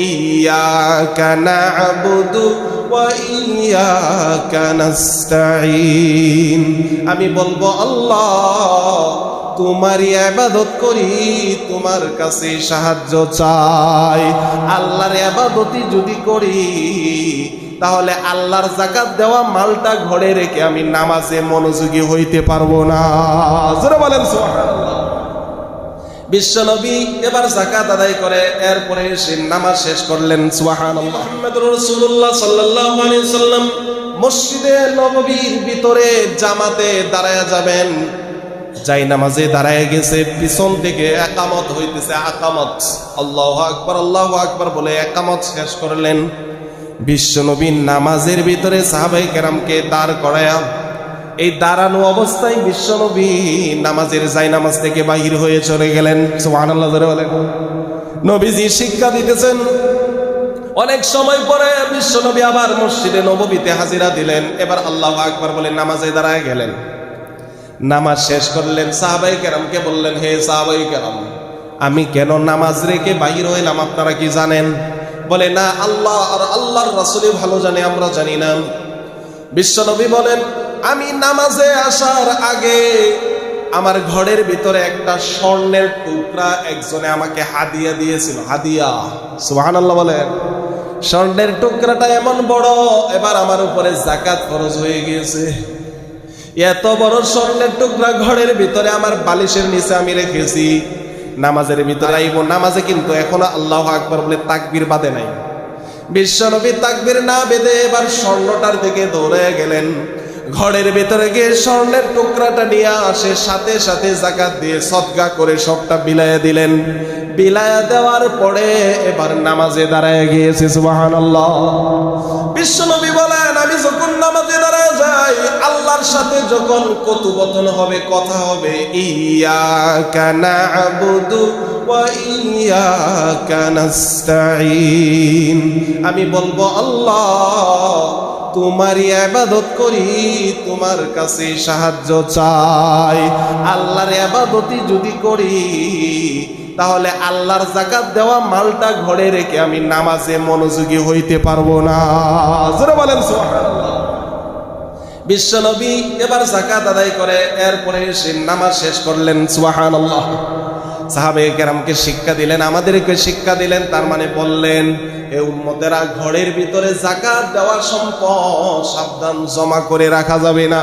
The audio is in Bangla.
ইয়াকা না'বুদু ওয়া ইয়াকা নাস্তাঈন। আমি বলবো আল্লাহ তোমারই ইবাদত করি, তোমার কাছে সাহায্য চাই। আল্লাহর ইবাদতই যদি করি তাহলে আল্লাহর যাকাত দেওয়া মালটা ঘরে রেখে আমি নামাজে মনোযোগী হইতে পারবো না। জোরে বলেন সুবহানাল্লাহ। বিশ্বনবী এবার যাকাত আদায় করে এরপরে সে নামাজ শেষ করলেন। সুবহানাল্লাহ। মুহাম্মদুর রাসূলুল্লাহ সাল্লাল্লাহু আলাইহি সাল্লাম মসজিদে নববীর ভিতরে জামাতে দাঁড়ায়া যাবেন। যাই নামাজে দাঁড়ায় গেছে, পিছন থেকে একামত হইতেছে। একামত, আল্লাহু আকবার আল্লাহু আকবার বলে একামত শেষ করলেন। বিশ্বনবী নামাজের ভিতরে সাহাবায়ে কেরামকে দাঁড় করায়া এই দাঁড়ানো অবস্থায় বিশ্বনবী নামাজের যাই নামাজ থেকে বাহির হয়ে চলে গেলেন। সুবহানাল্লাহ। নবীজি শিক্ষা দিতেছেন। অনেক সময় পরে বিশ্বনবী আবার মসজিদে নববীতে হাজিরা দিলেন। এবার আল্লাহু আকবার বলে নামাজে দাঁড়ায় গেলেন। নামাজ শেষ করলেন। সাহাবায়ে কেরামকে বললেন, হে সাহাবায়ে কেরাম, আমি কেন নামাজ রেখে বাহির হইলাম আপনারা কি জানেন? বলে, না, আল্লাহ আর আল্লাহর রাসূলই ভালো জানে, আমরা জানি না। বিশ্বনবী বলেন, আমি নামাজে আসার আগে আমার ঘরের ভিতরে একটা স্বর্ণের টুকরা একজনে আমাকে হাদিয়া দিয়েছিল। হাদিয়া, সুবহানাল্লাহ বলেন। স্বর্ণের টুকরাটা এমন বড়, এবার আমার উপরে যাকাত ফরজ হয়ে গিয়েছে। এত বড় স্বর্ণের টুকরা ঘরের ভিতরে আমার বালিশের নিচে আমি রেখেছি। নামাজের ভিতরে আইব, নামাজে কিন্তু এখনো আল্লাহু আকবার বলে তাকবীর বাঁধে নাই। বিশ্বনবী তাকবীর না বেঁধে এবার স্বর্ণটার দিকে দৌড়ে গেলেন। ঘরের ভিতরে গিয়ে স্বর্ণের টুকরাটা নিয়ে আসে, সাথে সাথে যাকাত দিয়ে সদকা করে সবটা বিলায়া দিলেন। বিলায়া দেওয়ার পরে এবার নামাজে দাঁড়ায় গিয়েছে। সুবহানাল্লাহ। বিশ্বনবী বলেন, আমি যখন নামাজে দাঁড়ায় যাই, আল্লাহর সাথে যখন কথোপকথন হবে, কথা হবে, ইয়াকা না'বুদু ওয়া ইয়াকা নাস্তাঈন, আমি বলবো আল্লাহ তোমারই ইবাদত করি, তোমার কাছে সাহায্য চাই। আল্লাহর ইবাদতই যদি করি তাহলে আল্লাহর যাকাত দেওয়া মালটা ঘরে রেখে আমি নামাজে মনোযোগী হইতে পারবো না। জোরে বলেন সুবহানাল্লাহ। বিশ্বনবী এবার যাকাত আদায় করে এরপরে সে নামাজ শেষ করলেন। সুবহানাল্লাহ। সাহাবায়ে কেরামকে শিক্ষা দিলেন, আমাদেরকে শিক্ষা দিলেন। তার মানে বললেন, এ উম্মতেরা ঘরের ভিতরে যাকাত দেওয়া সম্পদ সাবধান জমা করে রাখা যাবে না।